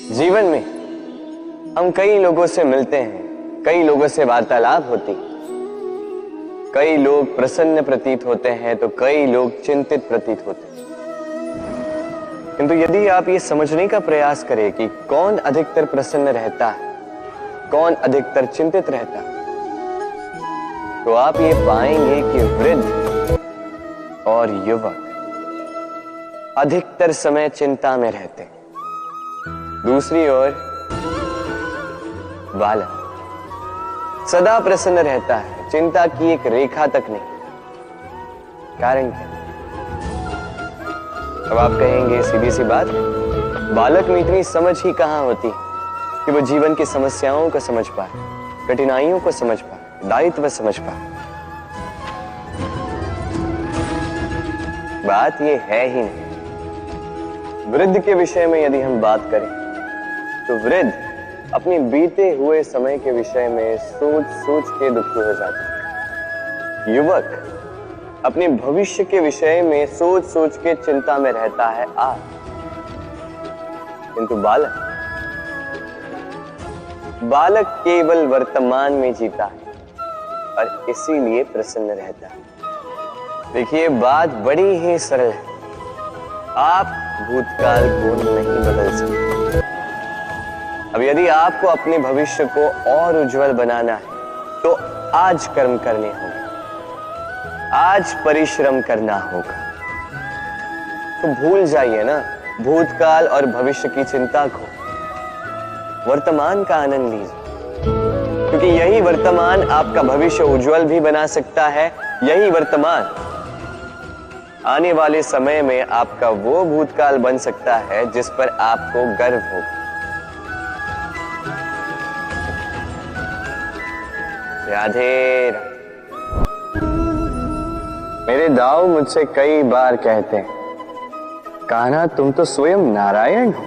जीवन में हम कई लोगों से मिलते हैं, कई लोगों से वार्तालाप होती, कई लोग प्रसन्न प्रतीत होते हैं तो कई लोग चिंतित प्रतीत होते हैं। किंतु यदि आप ये समझने का प्रयास करें कि कौन अधिकतर प्रसन्न रहता है, कौन अधिकतर चिंतित रहता है, तो आप ये पाएंगे कि वृद्ध और युवक अधिकतर समय चिंता में रहते हैं। दूसरी ओर बालक सदा प्रसन्न रहता है, चिंता की एक रेखा तक नहीं। कारण क्या? अब आप कहेंगे सीधी सी बात, बालक में इतनी समझ ही कहां होती कि वो जीवन की समस्याओं को समझ पाए, कठिनाइयों को समझ पाए, दायित्व समझ पाए। बात ये है ही नहीं। वृद्ध के विषय में यदि हम बात करें तो वृद्ध अपनी बीते हुए समय के विषय में सोच सोच के दुखी हो जाता है। युवक अपने भविष्य के विषय में सोच सोच के चिंता में रहता है आज। किंतु बालक केवल वर्तमान में जीता है और इसीलिए प्रसन्न रहता है। देखिए, बात बड़ी ही सरल है। आप भूतकाल को नहीं बदल सकते। अब यदि आपको अपने भविष्य को और उज्जवल बनाना है तो आज कर्म करने होंगे, आज परिश्रम करना होगा। तो भूल जाइए ना भूतकाल और भविष्य की चिंता को, वर्तमान का आनंद लीजिए, क्योंकि यही वर्तमान आपका भविष्य उज्जवल भी बना सकता है। यही वर्तमान आने वाले समय में आपका वो भूतकाल बन सकता है जिस पर आपको गर्व होगा। राधे राधे। मेरे दाऊ मुझसे कई बार कहते हैं, कान्हा तुम तो स्वयं नारायण हो,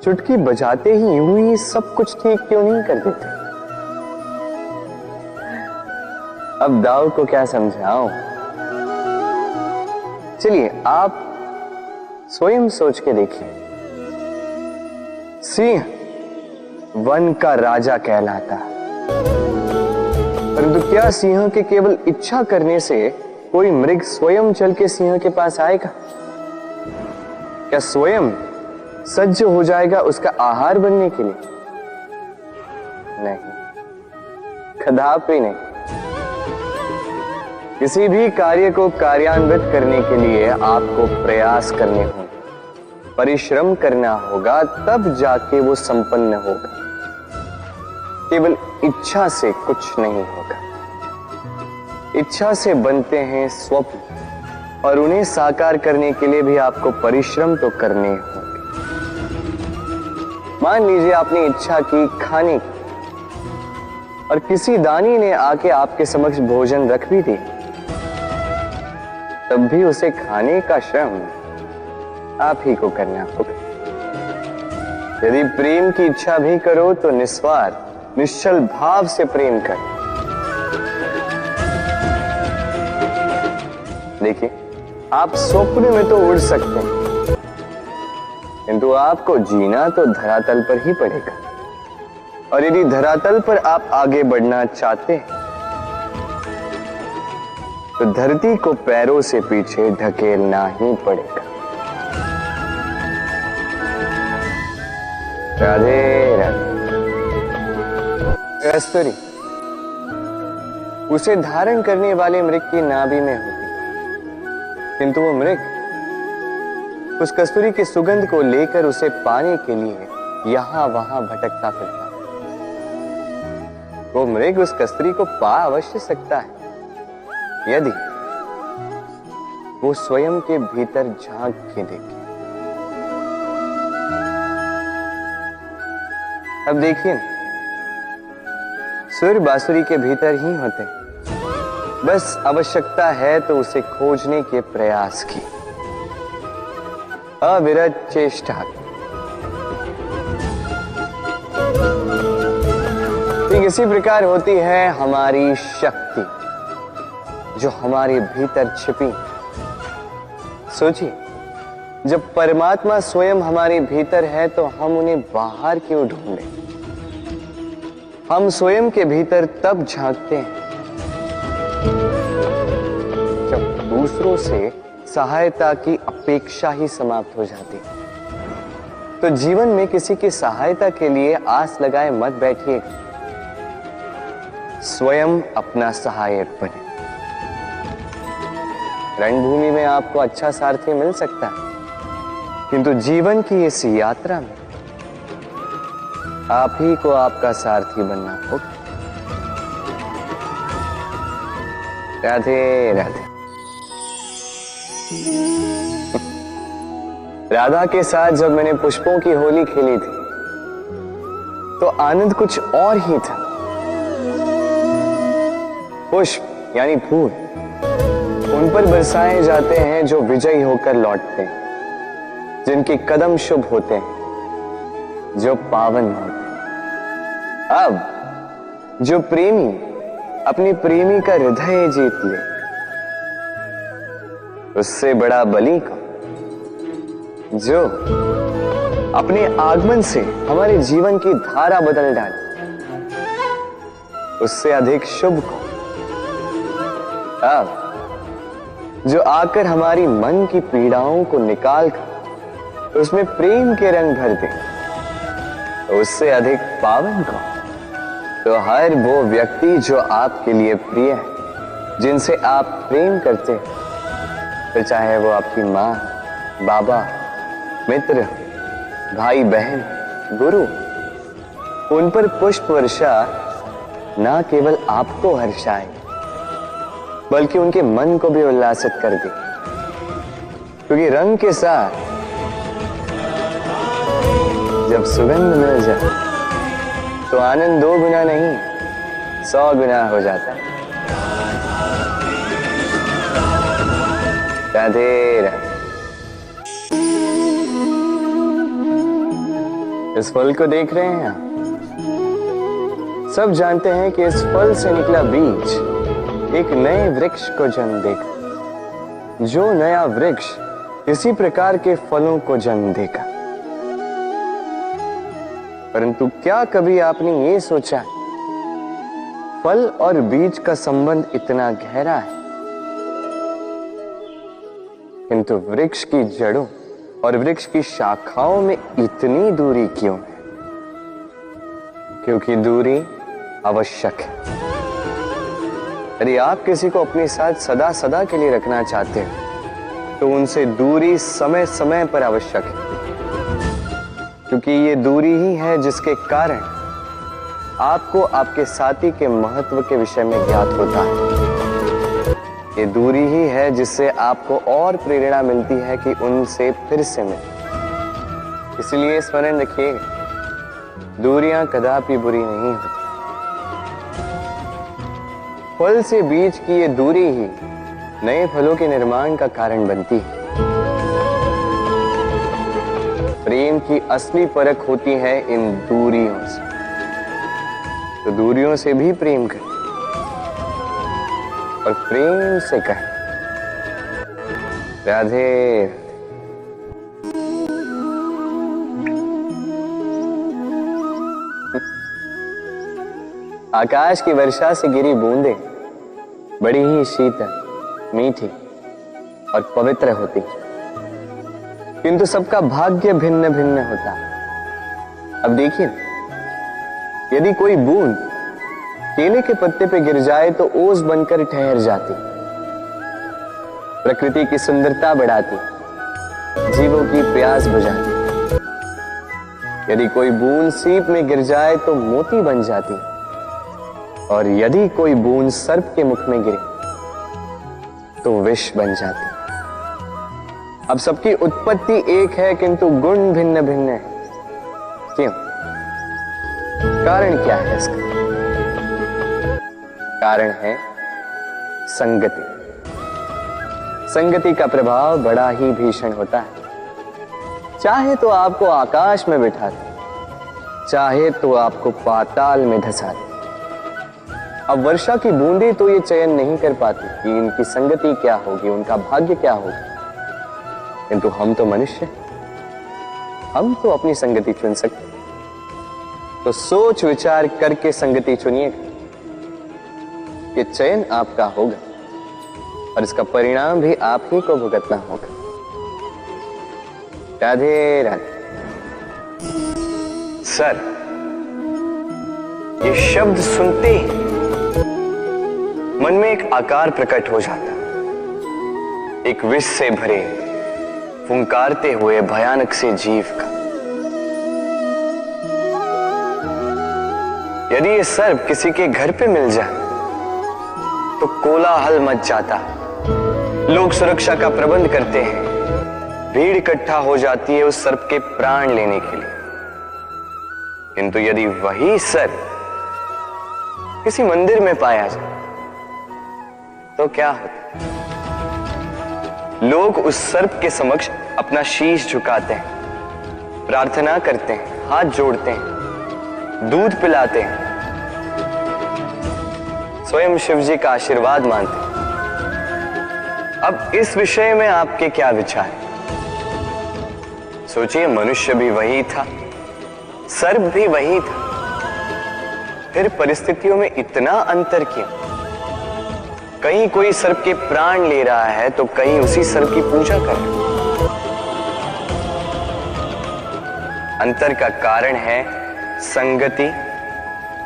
चुटकी बजाते ही यूं ही सब कुछ ठीक क्यों नहीं कर देते? अब दाऊ को क्या समझाऊं? चलिए आप स्वयं सोच के देखिए। सिंह वन का राजा कहलाता है, परंतु क्या सिंह के केवल इच्छा करने से कोई मृग स्वयं चल के सिंह के पास आएगा? क्या स्वयं सज्ज हो जाएगा उसका आहार बनने के लिए? नहीं, कदापि नहीं। किसी भी कार्य को कार्यान्वित करने के लिए आपको प्रयास करने होंगे, परिश्रम करना होगा, तब जाके वो संपन्न होगा। केवल इच्छा से कुछ नहीं होगा। इच्छा से बनते हैं स्वप्न, और उन्हें साकार करने के लिए भी आपको परिश्रम तो करने होंगे। मान लीजिए आपने इच्छा की खाने की, और किसी दानी ने आके आपके समक्ष भोजन रख भी दिया, तब भी उसे खाने का श्रम आप ही को करना होगा। यदि प्रेम की इच्छा भी करो तो निस्वार्थ निश्चल भाव से प्रेम कर। देखिए, आप स्वप्न में तो उड़ सकते हैं, किंतु आपको जीना तो धरातल पर ही पड़ेगा। और यदि धरातल पर आप आगे बढ़ना चाहते हैं तो धरती को पैरों से पीछे ढकेलना ही पड़ेगा। राधे राधे। कस्तूरी उसे धारण करने वाले मृग की नाभि में होती, किंतु वो मृग उस कस्तूरी की सुगंध को लेकर उसे पाने के लिए यहां वहां भटकता फिरता। वो मृग उस कस्तूरी को पा अवश्य सकता है यदि वो स्वयं के भीतर झांक के देखे। अब देखिए, सुर बांसुरी के भीतर ही होते हैं, बस आवश्यकता है तो उसे खोजने के प्रयास की, अविरत चेष्टा। ठीक इसी प्रकार होती है हमारी शक्ति जो हमारे भीतर छिपी। सोचिए, जब परमात्मा स्वयं हमारे भीतर है तो हम उन्हें बाहर क्यों ढूंढें? हम स्वयं के भीतर तब झांकते हैं जब दूसरों से सहायता की अपेक्षा ही समाप्त हो जाती है। तो जीवन में किसी की सहायता के लिए आस लगाए मत बैठिएगा, स्वयं अपना सहायक बने। रणभूमि में आपको अच्छा सारथी मिल सकता है, किंतु जीवन की इस यात्रा में आप ही को आपका सारथी बनना होगा। राधे राधे। राधा के साथ जब मैंने पुष्पों की होली खेली थी तो आनंद कुछ और ही था। पुष्प यानी फूल उन पर बरसाए जाते हैं जो विजयी होकर लौटते हैं, जिनके कदम शुभ होते हैं, जो पावन होते हैं। अब जो प्रेमी अपनी प्रेमी का हृदय जीत ले, उससे बड़ा बलि को जो अपने आगमन से हमारे जीवन की धारा बदल डाले, उससे अधिक शुभ को अब जो आकर हमारी मन की पीड़ाओं को निकाल कर उसमें प्रेम के रंग भर दे, तो उससे अधिक पावन को तो हर वो व्यक्ति जो आपके लिए प्रिय है, जिनसे आप प्रेम करते हैं, फिर चाहे वो आपकी माँ, बाबा, मित्र, भाई बहन, गुरु, उन पर पुष्प वर्षा ना केवल आपको हर्षाए बल्कि उनके मन को भी उल्लासित कर दे, क्योंकि रंग के साथ जब सुगंध मिल जाए तो आनंद 2 गुना नहीं 100 गुना हो जाता है। राधे राधे। इस फल को देख रहे हैं आप? सब जानते हैं कि इस फल से निकला बीज एक नए वृक्ष को जन्म देगा, जो नया वृक्ष इसी प्रकार के फलों को जन्म देगा। परंतु क्या कभी आपने ये सोचा फल और बीज का संबंध इतना गहरा है, किंतु वृक्ष की जड़ों और वृक्ष की शाखाओं में इतनी दूरी क्यों है? क्योंकि दूरी आवश्यक है। यदि आप किसी को अपने साथ सदा सदा के लिए रखना चाहते हैं तो उनसे दूरी समय समय पर आवश्यक है, क्योंकि ये दूरी ही है जिसके कारण आपको आपके साथी के महत्व के विषय में ज्ञात होता है। ये दूरी ही है जिससे आपको और प्रेरणा मिलती है कि उनसे फिर से मिले। इसलिए स्मरण रखिए, दूरियां कदापि बुरी नहीं होती। फल से बीज की ये दूरी ही नए फलों के निर्माण का कारण बनती है। प्रेम की असली परख होती है इन दूरियों से, तो दूरियों से भी प्रेम करें और प्रेम से कहें राधे। आकाश की वर्षा से गिरी बूंदें बड़ी ही शीतल, मीठी और पवित्र होती, किंतु सबका भाग्य भिन्न भिन्न होता। अब देखिए, यदि कोई बूंद केले के पत्ते पे गिर जाए तो ओस बनकर ठहर जाती, प्रकृति की सुंदरता बढ़ाती, जीवों की प्यास बुझाती। यदि कोई बूंद सीप में गिर जाए तो मोती बन जाती, और यदि कोई बूंद सर्प के मुख में गिरे तो विष बन जाती। अब सबकी उत्पत्ति एक है, किंतु गुण भिन्न भिन्न है। क्यों? कारण क्या है इसका? कारण है संगति। संगति का प्रभाव बड़ा ही भीषण होता है। चाहे तो आपको आकाश में बिठा दे, चाहे तो आपको पाताल में धसा दे। अब वर्षा की बूंदें तो ये चयन नहीं कर पाती कि इनकी संगति क्या होगी, उनका भाग्य क्या होगा। किंतु हम तो मनुष्य, हम तो अपनी संगति चुन सकते। तो सोच विचार करके संगति चुनिएगा। ये चयन आपका होगा और इसका परिणाम भी आप ही को भुगतना होगा। राधे राधे। सर, ये शब्द सुनते ही मन में एक आकार प्रकट हो जाता, एक विष से भरे फुंकारते हुए भयानक से जीव का। यदि ये सर्प किसी के घर पे मिल जाए तो कोलाहल मच जाता, लोग सुरक्षा का प्रबंध करते हैं, भीड़ इकट्ठा हो जाती है उस सर्प के प्राण लेने के लिए। किंतु यदि वही सर्प किसी मंदिर में पाया जाए तो क्या होता? लोग उस सर्प के समक्ष अपना शीश झुकाते हैं, प्रार्थना करते हैं, हाथ जोड़ते हैं, दूध पिलाते हैं, स्वयं शिव जी का आशीर्वाद मानते हैं। अब इस विषय में आपके क्या विचार हैं? सोचिए, मनुष्य भी वही था, सर्प भी वही था, फिर परिस्थितियों में इतना अंतर क्यों? कहीं कोई सर्प के प्राण ले रहा है तो कहीं उसी सर्प की पूजा कर रहा है। अंतर का कारण है संगति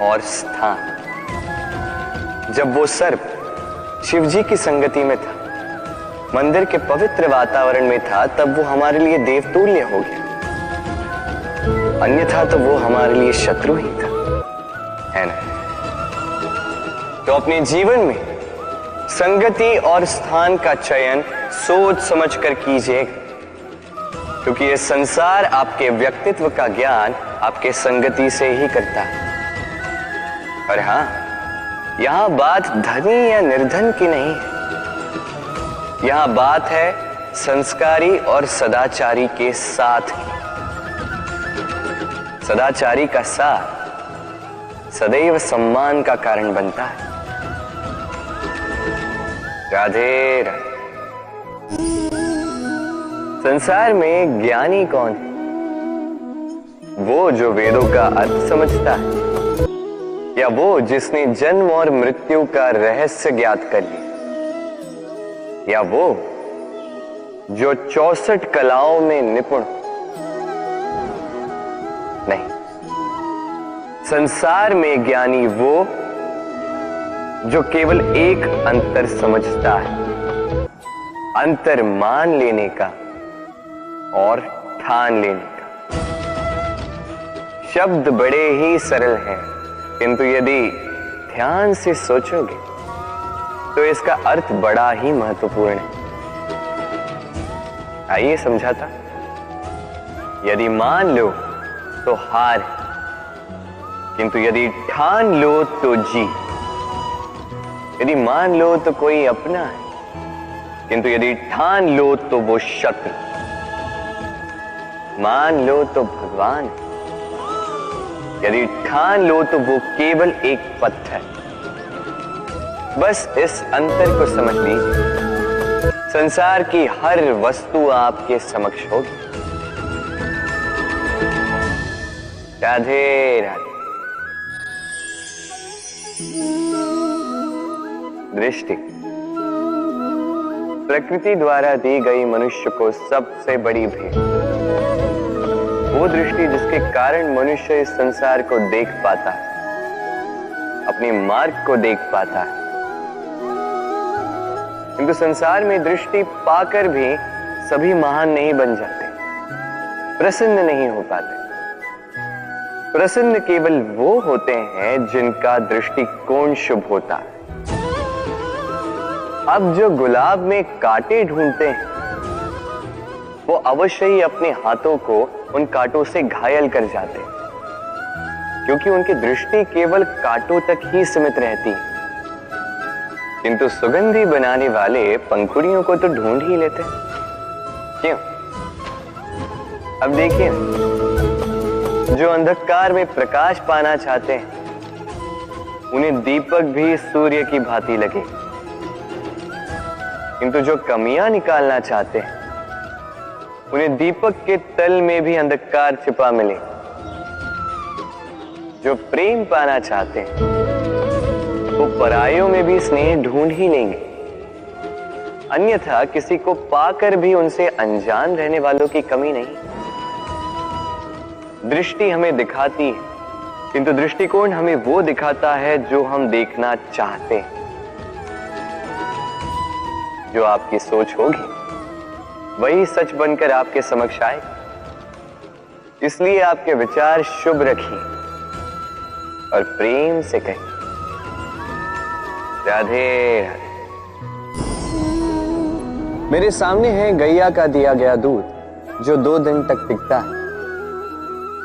और स्थान। जब वो सर्प शिव जी की संगति में था, मंदिर के पवित्र वातावरण में था, तब वो हमारे लिए देवतुल्य हो गया। अन्यथा तो वो हमारे लिए शत्रु ही था, है ना? तो अपने जीवन में संगति और स्थान का चयन सोच समझ कर कीजिएगा, क्योंकि ये संसार आपके व्यक्तित्व का ज्ञान आपके संगति से ही करता है। और हां, यहां बात धनी या निर्धन की नहीं है, यहां बात है संस्कारी और सदाचारी के साथ की। सदाचारी का साथ सदैव सम्मान का कारण बनता है। राधे राधे। संसार में ज्ञानी कौन है? वो जो वेदों का अर्थ समझता है, या वो जिसने जन्म और मृत्यु का रहस्य ज्ञात कर लिया, या वो जो 64 कलाओं में निपुण? नहीं, संसार में ज्ञानी वो जो केवल एक अंतर समझता है, अंतर मान लेने का और ठान लेने का। शब्द बड़े ही सरल हैं, किंतु यदि ध्यान से सोचोगे तो इसका अर्थ बड़ा ही महत्वपूर्ण है। आइए समझाता। यदि मान लो तो हार, किंतु यदि ठान लो तो जीत। यदि मान लो तो कोई अपना है, किंतु यदि ठान लो तो वो शत्रु। मान लो तो भगवान, यदि ठान लो तो वो केवल एक पत्थर। बस इस अंतर को समझ लीजिए, संसार की हर वस्तु आपके समक्ष होगी। राधे राधे। दृष्टि प्रकृति द्वारा दी गई मनुष्य को सबसे बड़ी भेंट। वो दृष्टि जिसके कारण मनुष्य इस संसार को देख पाता है, अपने मार्ग को देख पाता है। किंतु संसार में दृष्टि पाकर भी सभी महान नहीं बन जाते, प्रसन्न नहीं हो पाते। प्रसन्न केवल वो होते हैं जिनका दृष्टिकोण शुभ होता है। अब जो गुलाब में कांटे ढूंढते हैं, वो अवश्य ही अपने हाथों को उन कांटों से घायल कर जाते हैं, क्योंकि उनकी दृष्टि केवल कांटों तक ही सीमित रहती है। किंतु सुगंधी बनाने वाले पंखुड़ियों को तो ढूंढ ही लेते हैं। क्यों? अब देखिए, जो अंधकार में प्रकाश पाना चाहते हैं, उन्हें दीपक भी सूर्य की भांति लगे। किंतु जो कमियां निकालना चाहते हैं, उन्हें दीपक के तल में भी अंधकार छिपा मिले। जो प्रेम पाना चाहते हैं वो परायों में भी स्नेह ढूंढ ही लेंगे, अन्यथा किसी को पाकर भी उनसे अनजान रहने वालों की कमी नहीं। दृष्टि हमें दिखाती है, किंतु दृष्टिकोण हमें वो दिखाता है जो हम देखना चाहते हैं। जो आपकी सोच होगी वही सच बनकर आपके समक्ष आए। इसलिए आपके विचार शुभ रखिए और प्रेम से कहिए राधे राधे। मेरे सामने है गैया का दिया गया दूध जो 2 दिन तक टिकता है।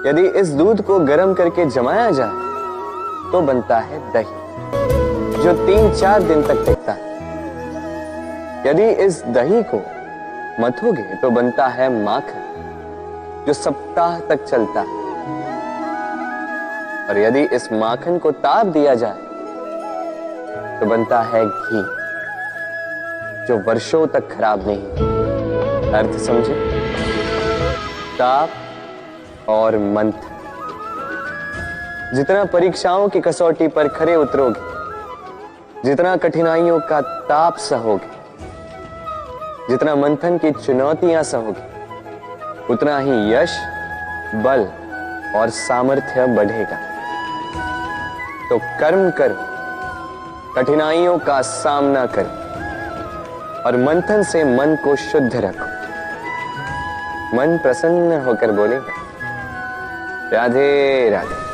यदि इस दूध को गर्म करके जमाया जाए तो बनता है दही जो 3-4 दिन तक टिकता है। यदि इस दही को मथोगे तो बनता है माखन जो सप्ताह तक चलता है। और यदि इस माखन को ताप दिया जाए तो बनता है घी जो वर्षों तक खराब नहीं। अर्थ समझे? ताप और मंथन। जितना परीक्षाओं की कसौटी पर खरे उतरोगे, जितना कठिनाइयों का ताप सहोगे, जितना मंथन की चुनौतियां सहोगे, उतना ही यश, बल और सामर्थ्य बढ़ेगा। तो कर्म करो, कठिनाइयों का सामना करो और मंथन से मन को शुद्ध रखो। मन प्रसन्न होकर बोलेगा राधे राधे।